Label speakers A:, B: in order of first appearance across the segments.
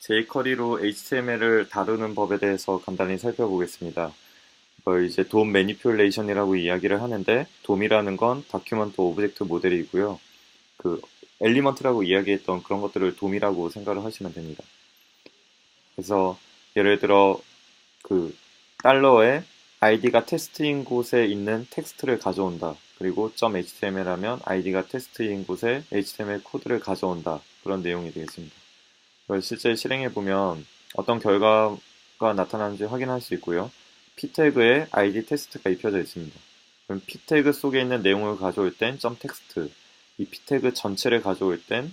A: jQuery로 HTML을 다루는 법에 대해서 간단히 살펴보겠습니다. 이걸 이제 DOM 매니플레이션이라고 이야기를 하는데 DOM이라는 건 다큐먼트 오브젝트 모델이고요. 그 엘리먼트라고 이야기했던 그런 것들을 DOM이라고 생각을 하시면 됩니다. 그래서 예를 들어 그 달러에 id가 테스트인 곳에 있는 텍스트를 가져온다. 그리고 .html 하면 id가 테스트인 곳에 HTML 코드를 가져온다. 그런 내용이 되겠습니다. 그걸 실제 실행해 보면 어떤 결과가 나타나는지 확인할 수 있고요. p 태그에 id 테스트가 입혀져 있습니다. 그럼 p 태그 속에 있는 내용을 가져올 땐 .text, 이 p 태그 전체를 가져올 땐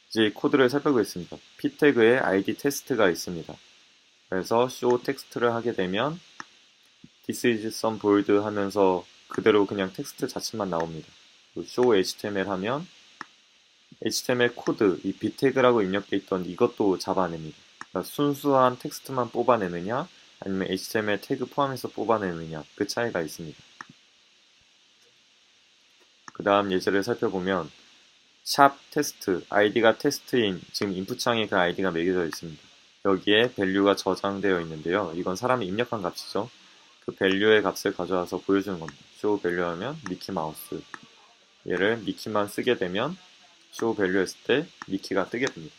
A: 이제 코드를 살펴보겠습니다. p 태그에 id 테스트가 있습니다. 그래서 show text를 하게 되면 this is some bold 하면서 그대로 그냥 텍스트 자체만 나옵니다. show html 하면 HTML 코드, 이 b태그라고 입력되어 있던 이것도 잡아냅니다. 그러니까 순수한 텍스트만 뽑아내느냐, 아니면 HTML 태그 포함해서 뽑아내느냐, 그 차이가 있습니다. 그 다음 예제를 살펴보면 샵 테스트, id가 테스트인, 지금 인풋창에 그 id가 매겨져 있습니다. 여기에 value가 저장되어 있는데요. 이건 사람이 입력한 값이죠. 그 value의 값을 가져와서 보여주는 겁니다. show value 하면 미키마우스, 얘를 미키만 쓰게 되면 show value 했을 때 미키가 뜨게 됩니다.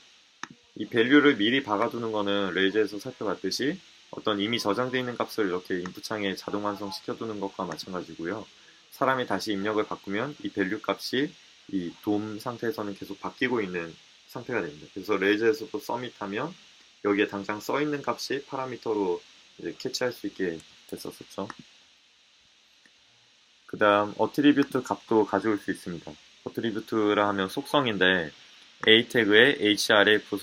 A: 이 value를 미리 박아두는 거는 레이즈에서 살펴봤듯이 어떤 이미 저장되어 있는 값을 이렇게 인풋창에 자동 완성시켜두는 것과 마찬가지고요. 사람이 다시 입력을 바꾸면 이 value 값이 이 DOM 상태에서는 계속 바뀌고 있는 상태가 됩니다. 그래서 레이즈에서도 서밋하면 여기에 당장 써있는 값이 파라미터로 이제 캐치할 수 있게 됐었죠. 그 다음 어트리뷰트 값도 가져올 수 있습니다. 어트리뷰트라 하면 속성인데 a 태그에 href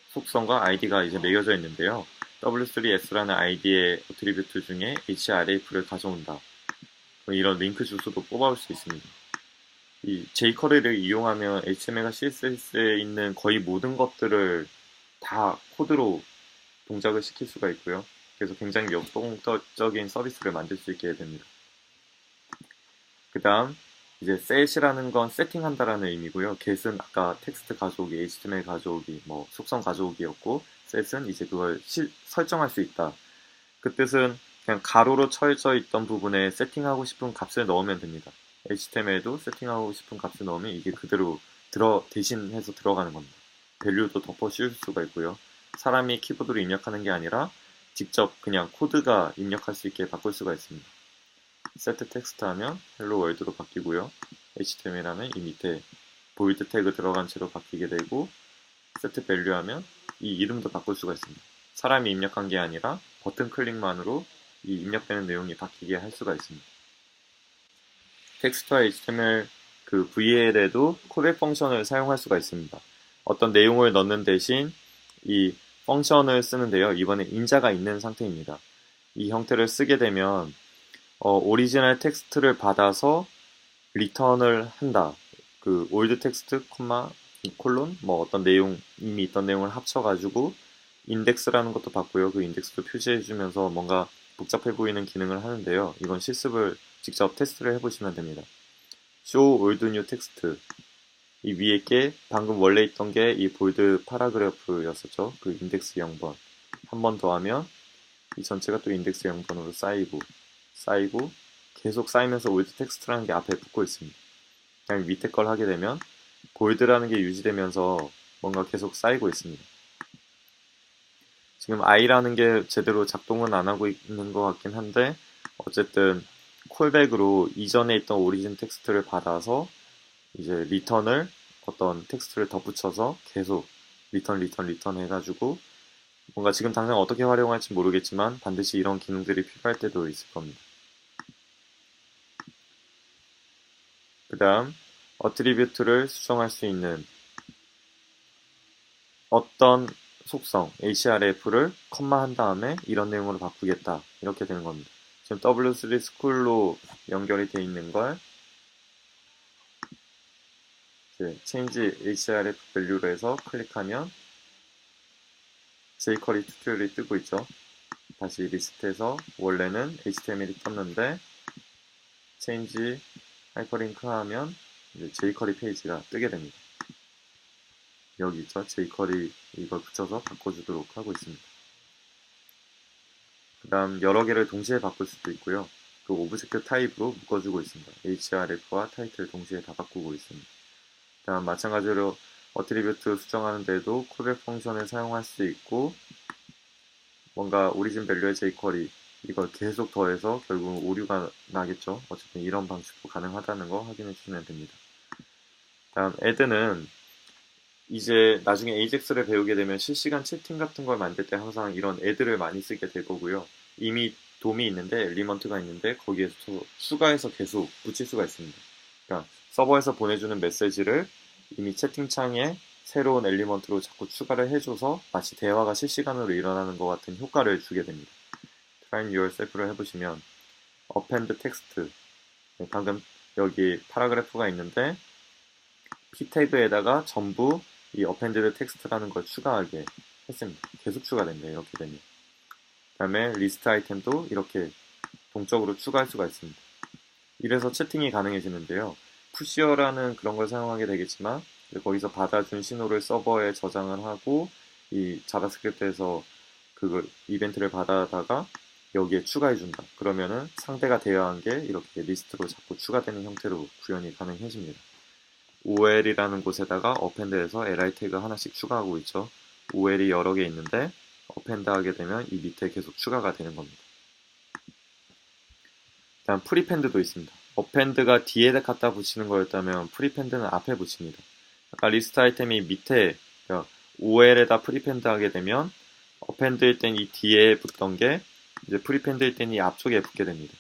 A: 속성과 id가 이제 매겨져 있는데요. w3s라는 id의 어트리뷰트 중에 href를 가져온다. 이런 링크 주소도 뽑아올 수 있습니다. 이 jQuery를 이용하면 HTML과 CSS에 있는 거의 모든 것들을 다 코드로 동작을 시킬 수가 있고요. 그래서 굉장히 역동적인 서비스를 만들 수 있게 됩니다. 그 다음 이제 set이라는 건 세팅한다라는 의미고요. get은 아까 텍스트 가져오기, HTML 가져오기, 뭐 속성 가져오기였고 set은 이제 그걸 설정할 수 있다. 그 뜻은 그냥 가로로 쳐져 있던 부분에 세팅하고 싶은 값을 넣으면 됩니다. HTML도 세팅하고 싶은 값을 넣으면 이게 그대로 대신해서 들어가는 겁니다. 밸류도 덮어 씌울 수가 있고요. 사람이 키보드로 입력하는 게 아니라 직접 그냥 코드가 입력할 수 있게 바꿀 수가 있습니다. set 텍스트 하면 헬로 월드로 바뀌고요. HTML 하면 이 밑에 보이드 태그 들어간 채로 바뀌게 되고 set value 하면 이 이름도 바꿀 수가 있습니다. 사람이 입력한 게 아니라 버튼 클릭만으로 이 입력되는 내용이 바뀌게 할 수가 있습니다. 텍스트와 HTML 그 VL에도 콜백 펑션을 사용할 수가 있습니다. 어떤 내용을 넣는 대신 이 펑션을 쓰는데요. 이번에 인자가 있는 상태입니다. 이 형태를 쓰게 되면 오리지널 텍스트를 받아서 리턴을 한다. 그 올드 텍스트, 콜론, 뭐 어떤 내용, 이미 있던 내용을 합쳐가지고 인덱스라는 것도 받고요. 그 인덱스도 표시해주면서 뭔가 복잡해 보이는 기능을 하는데요. 이건 실습을 직접 테스트를 해보시면 됩니다. show old new text. 이 위에 게 방금 원래 있던 게 이 볼드 파라그래프였었죠. 그 인덱스 0번. 한 번 더 하면 이 전체가 또 인덱스 0번으로 쌓이고 계속 쌓이면서 올드 텍스트라는 게 앞에 붙고 있습니다. 그냥 밑에 걸 하게 되면 볼드라는 게 유지되면서 뭔가 계속 쌓이고 있습니다. 지금 i라는 게 제대로 작동은 안 하고 있는 것 같긴 한데 어쨌든 콜백으로 이전에 있던 오리진 텍스트를 받아서 이제 리턴을 어떤 텍스트를 덧붙여서 계속 리턴 해가지고 뭔가 지금 당장 어떻게 활용할지 모르겠지만 반드시 이런 기능들이 필요할 때도 있을 겁니다. 그 다음 어트리뷰트를 수정할 수 있는 어떤 속성 href를 컴마 한 다음에 이런 내용으로 바꾸겠다 이렇게 되는 겁니다. 지금 W3 스쿨로 연결이 되어 있는 걸 change href value로 해서 클릭하면 jQuery 튜토리얼이 뜨고 있죠. 다시 리스트해서 원래는 HTML이 떴는데 change 하이퍼링크 하면 이제 jQuery 페이지가 뜨게 됩니다. 여기 있죠. jQuery 이걸 붙여서 바꿔주도록 하고 있습니다. 그 다음 여러 개를 동시에 바꿀 수도 있고요. 그 오브젝트 타입으로 묶어주고 있습니다. href와 타이틀 동시에 다 바꾸고 있습니다. 그 다음 마찬가지로 어트리뷰트 수정하는 데도 콜백 펑션을 사용할 수 있고, 뭔가 오리진 밸류의 jQuery 이걸 계속 더해서 결국 오류가 나겠죠. 어쨌든 이런 방식도 가능하다는 거 확인해 주시면 됩니다. 다음 add는 이제 나중에 AJAX를 배우게 되면 실시간 채팅 같은 걸 만들 때 항상 이런 add를 많이 쓰게 될 거고요. 이미 돔이 있는데, 엘리먼트가 있는데 거기에서 추가해서 계속 붙일 수가 있습니다. 그러니까 서버에서 보내주는 메시지를 이미 채팅창에 새로운 엘리먼트로 자꾸 추가를 해줘서 마치 대화가 실시간으로 일어나는 것 같은 효과를 주게 됩니다. Try yourself를 해보시면 append text, 방금 여기 파라그래프가 있는데 p 태그에다가 전부 이 appended text라는 걸 추가하게 했습니다. 계속 추가됩니다. 이렇게 되면. 그 다음에 리스트 아이템도 이렇게 동적으로 추가할 수가 있습니다. 이래서 채팅이 가능해지는데요. 푸시어라는 그런 걸 사용하게 되겠지만 거기서 받아준 신호를 서버에 저장을 하고 이 자바스크립트에서 그걸 이벤트를 받아다가 여기에 추가해준다. 그러면은 상대가 대여한 게 이렇게 리스트로 자꾸 추가되는 형태로 구현이 가능해집니다. OL이라는 곳에다가 append에서 li 태그 하나씩 추가하고 있죠. OL이 여러 개 있는데 append 하게 되면 이 밑에 계속 추가가 되는 겁니다. 다음 prepend도 있습니다. append가 뒤에 갖다 붙이는 거였다면 prepend는 앞에 붙입니다. 아까 리스트 아이템이 밑에, 그러니까 OL에다 prepend 하게 되면 append일 땐 이 뒤에 붙던 게 이제 prepend일 땐 이 앞쪽에 붙게 됩니다.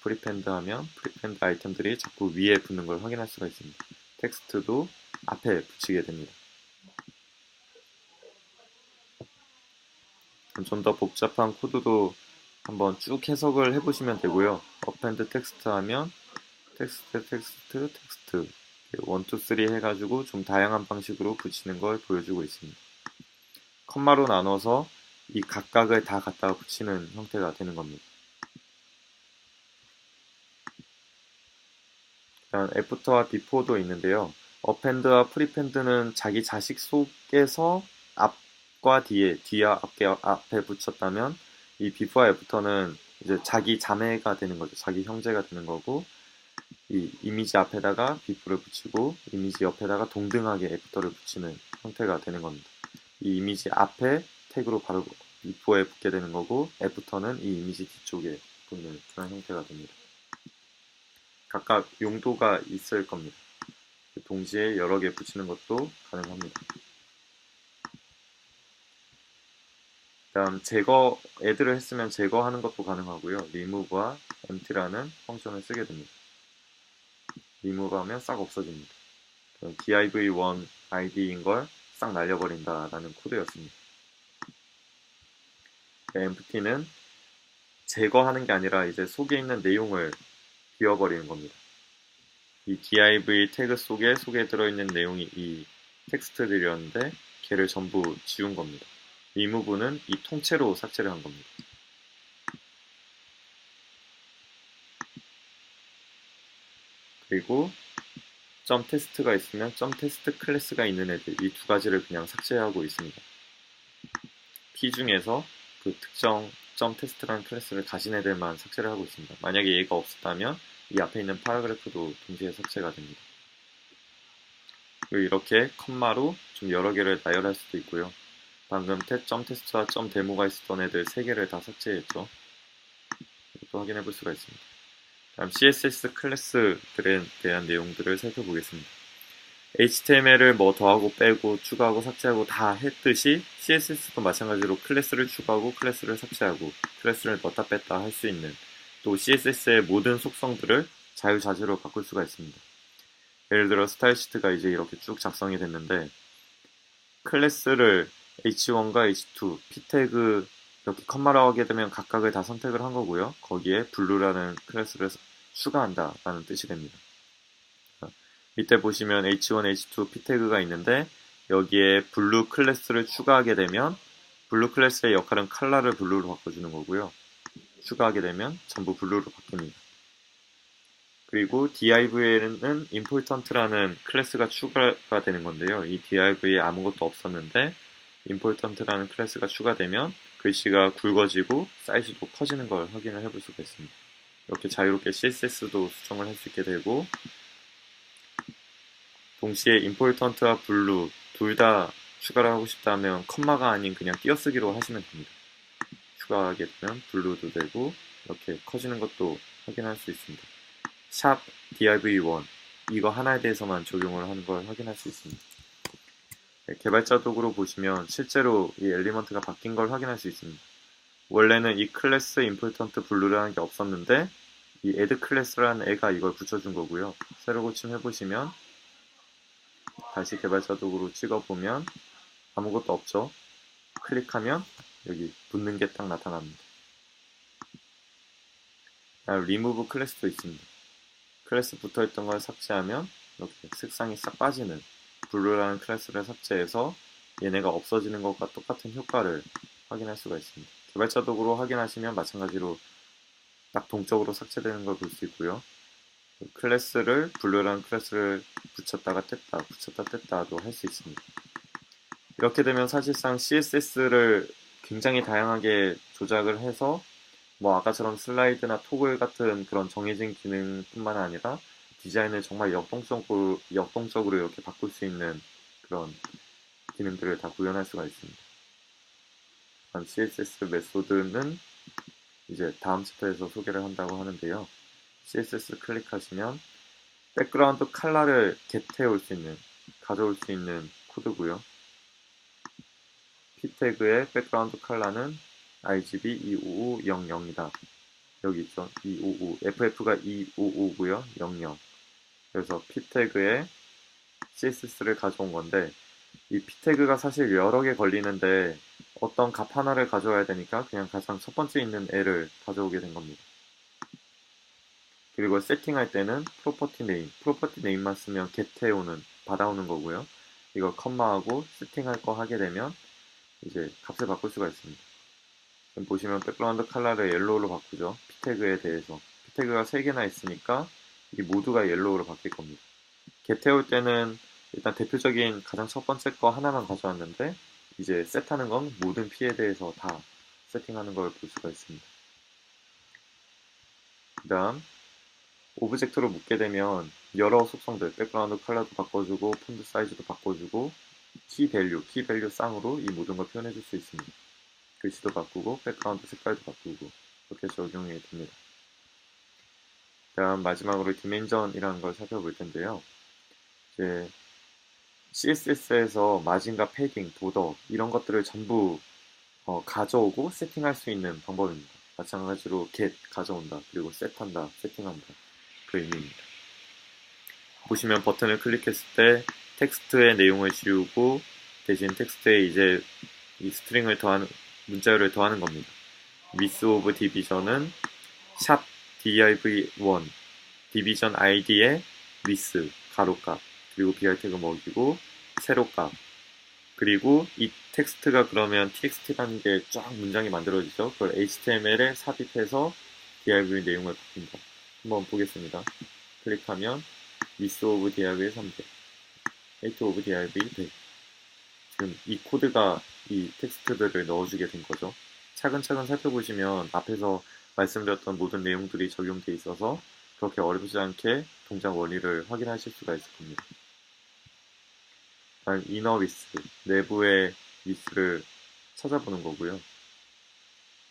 A: prepend 하면 prepend 아이템들이 자꾸 위에 붙는 걸 확인할 수가 있습니다. 텍스트도 앞에 붙이게 됩니다. 좀 더 복잡한 코드도 한번 쭉 해석을 해보시면 되고요. append text 하면 텍스트 1, 2, 3 해가지고 좀 다양한 방식으로 붙이는 걸 보여주고 있습니다. 컴마로 나눠서 이 각각을 다 갖다가 붙이는 형태가 되는 겁니다. 애프터와 비포도 있는데요. append와 prepend는 자기 자식 속에서 앞과 뒤와 앞에 붙였다면 이 before와 after는 이제 자기 자매가 되는 거죠. 자기 형제가 되는 거고, 이 이미지 앞에다가 before를 붙이고 이미지 옆에다가 동등하게 after를 붙이는 형태가 되는 겁니다. 이 이미지 앞에 태그로 바로 before에 붙게 되는 거고, after는 이 이미지 뒤쪽에 붙는 그런 형태가 됩니다. 각각 용도가 있을 겁니다. 동시에 여러 개 붙이는 것도 가능합니다. 다음 제거, 애들을 했으면 제거하는 것도 가능하고요. remove와 empty라는 펑션을 쓰게 됩니다. remove 하면 싹 없어집니다. div1 id인 걸 싹 날려버린다 라는 코드였습니다. empty는 제거하는 게 아니라 이제 속에 있는 내용을 비워버리는 겁니다. 이 div 태그 속에 들어있는 내용이 이 텍스트들이었는데 걔를 전부 지운 겁니다. remove는 이 통째로 삭제를 한 겁니다. 그리고 .test가 있으면 .test 클래스가 있는 애들, 이 두 가지를 그냥 삭제하고 있습니다. p 중에서 그 특정 .test라는 클래스를 가진 애들만 삭제를 하고 있습니다. 만약에 얘가 없었다면 이 앞에 있는 파라그래프도 동시에 삭제가 됩니다. 그리고 이렇게 컴마로 좀 여러 개를 나열할 수도 있고요. 방금 .test와 .demo가 있었던 애들 3개를 다 삭제했죠. 이것도 확인해 볼 수가 있습니다. 다음 CSS 클래스들에 대한 내용들을 살펴보겠습니다. HTML을 뭐 더하고 빼고 추가하고 삭제하고 다 했듯이 CSS도 마찬가지로 클래스를 추가하고 클래스를 삭제하고 클래스를 넣었다 뺐다 할 수 있는, 또 CSS의 모든 속성들을 자유자재로 바꿀 수가 있습니다. 예를 들어 스타일 시트가 이제 이렇게 쭉 작성이 됐는데 클래스를 h1과 h2, p 태그 이렇게 컴마로 하게 되면 각각을 다 선택을 한 거고요. 거기에 블루라는 클래스를 추가한다 라는 뜻이 됩니다. 밑에 보시면 h1, h2, p 태그가 있는데 여기에 블루 클래스를 추가하게 되면 블루 클래스의 역할은 컬러를 블루로 바꿔주는 거고요. 추가하게 되면 전부 블루로 바뀝니다. 그리고 div에는 important라는 클래스가 추가가 되는 건데요. 이 div에 아무것도 없었는데 important라는 클래스가 추가되면 글씨가 굵어지고 사이즈도 커지는 걸 확인을 해볼 수가 있습니다. 이렇게 자유롭게 CSS도 수정을 할 수 있게 되고, 동시에 important와 blue 둘 다 추가를 하고 싶다면 컴마가 아닌 그냥 띄어쓰기로 하시면 됩니다. 추가하게 되면 blue도 되고 이렇게 커지는 것도 확인할 수 있습니다. 샵 div1 이거 하나에 대해서만 적용을 하는 걸 확인할 수 있습니다. 네, 개발자 도구로 보시면 실제로 이 엘리먼트가 바뀐 걸 확인할 수 있습니다. 원래는 이 클래스 important blue라는 게 없었는데 이 add 클래스라는 애가 이걸 붙여준 거고요. 새로 고침해보시면 다시 개발자 도구로 찍어보면 아무것도 없죠. 클릭하면 여기 붙는 게 딱 나타납니다. remove 클래스도 있습니다. 클래스 붙어있던 걸 삭제하면 이렇게 색상이 싹 빠지는 블루라는 클래스를 삭제해서 얘네가 없어지는 것과 똑같은 효과를 확인할 수가 있습니다. 개발자 도구로 확인하시면 마찬가지로 딱 동적으로 삭제되는 걸 볼 수 있고요. 클래스를 블루라는 클래스를 붙였다가 뗐다 붙였다 뗐다도 할 수 있습니다. 이렇게 되면 사실상 CSS를 굉장히 다양하게 조작을 해서 뭐 아까처럼 슬라이드나 토글 같은 그런 정해진 기능뿐만 아니라 디자인을 정말 역동적으로 이렇게 바꿀 수 있는 그런 기능들을 다 구현할 수가 있습니다. CSS 메소드는 이제 다음 챕터에서 소개를 한다고 하는데요. CSS 클릭하시면 백그라운드 컬러를 겟해올 수 있는, 가져올 수 있는 코드고요. p 태그의 백그라운드 컬러는 RGB 25500이다. 여기 있죠. 255. FF가 255고요. 00. 그래서 p 태그에 CSS를 가져온 건데 이 p 태그가 사실 여러 개 걸리는데 어떤 값 하나를 가져와야 되니까 그냥 가장 첫 번째 있는 애를 가져오게 된 겁니다. 그리고 세팅할 때는 프로퍼티 네임만 쓰면 get해오는, 받아오는 거고요. 이거 컴마하고 세팅할 거 하게 되면 이제 값을 바꿀 수가 있습니다. 지금 보시면 백그라운드 컬러를 옐로우로 바꾸죠. p태그에 대해서. p태그가 3개나 있으니까 이 모두가 옐로우로 바뀔 겁니다. get해올 때는 일단 대표적인 가장 첫 번째 거 하나만 가져왔는데 이제 셋하는 건 모든 P에 대해서 다 세팅하는 걸 볼 수가 있습니다. 그 다음 오브젝트로 묶게 되면 여러 속성들, 백그라운드 컬러도 바꿔주고 폰트 사이즈도 바꿔주고 키 밸류 쌍으로 이 모든 걸 표현해 줄 수 있습니다. 글씨도 바꾸고 백그라운드 색깔도 바꾸고 이렇게 적용이 됩니다. 다음 마지막으로 디멘전이라는 걸 살펴볼 텐데요. 이제 CSS에서 마진과 패딩, 도더 이런 것들을 전부 가져오고 세팅할 수 있는 방법입니다. 마찬가지로 get 가져온다, 그리고 set한다, 세팅한다 그 의미입니다. 보시면 버튼을 클릭했을 때 텍스트의 내용을 지우고 대신 텍스트에 이제 이 스트링을 더하는 문자열을 더하는 겁니다. width of division은 샵 div1 디비전 id의 width 가로값 그리고 br 태그 먹이고 세로값 그리고 이 텍스트가 그러면 txt라는 게 쫙 문장이 만들어지죠. 그걸 html에 삽입해서 div 내용을 바꾼다. 한번 보겠습니다. 클릭하면 width of div의 300 height of div의 100 지금 이 코드가 이 텍스트들을 넣어주게 된 거죠. 차근차근 살펴보시면 앞에서 말씀드렸던 모든 내용들이 적용돼 있어서 그렇게 어렵지 않게 동작 원리를 확인하실 수가 있을 겁니다. 다음 이너 위스, 내부의 위스를 찾아보는 거고요.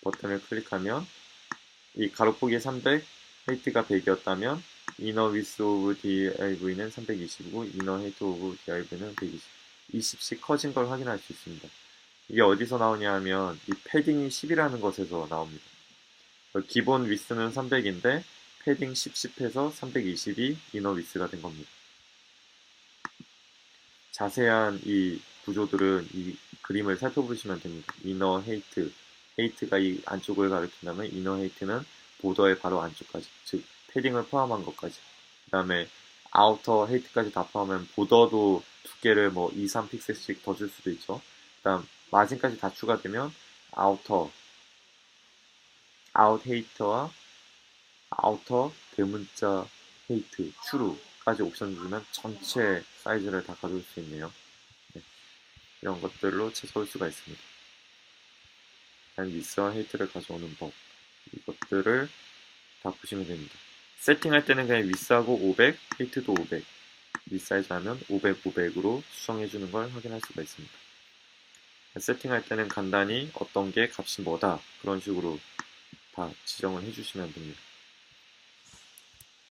A: 버튼을 클릭하면 이 가로폭이 300, 헤이트가 100이었다면 이너 위스 오브 div는 320이고 이너 헤이트 오브 div는 120. 20씩 커진 걸 확인할 수 있습니다. 이게 어디서 나오냐 하면 이 패딩이 10이라는 것에서 나옵니다. 기본 위스는 300인데 패딩 10 해서 320이 이너 위스가 된 겁니다. 자세한 이 구조들은 이 그림을 살펴보시면 됩니다. 이너 헤이트, 헤이트가 이 안쪽을 가리킨다면 이너 헤이트는 보더의 바로 안쪽까지, 즉 패딩을 포함한 것까지. 그 다음에 아우터 헤이트까지 다 포함하면 보더도 두께를 뭐 2, 3픽셀씩 더 줄 수도 있죠. 그 다음 마진까지 다 추가되면 아우터, 아웃 헤이터와 아우터 대문자 헤이트, 추루까지 옵션 주면 전체 사이즈를 다 가져올 수 있네요. 네, 이런 것들로 채워올 수가 있습니다. 위스와 헤이트를 가져오는 법, 이것들을 다 보시면 됩니다. 세팅할 때는 그냥 위스하고 500, 헤이트도 500, 위사이즈 하면 500, 500으로 수정해주는 걸 확인할 수가 있습니다. 세팅할 때는 간단히 어떤 게 값이 뭐다 그런 식으로 다 지정을 해주시면 됩니다.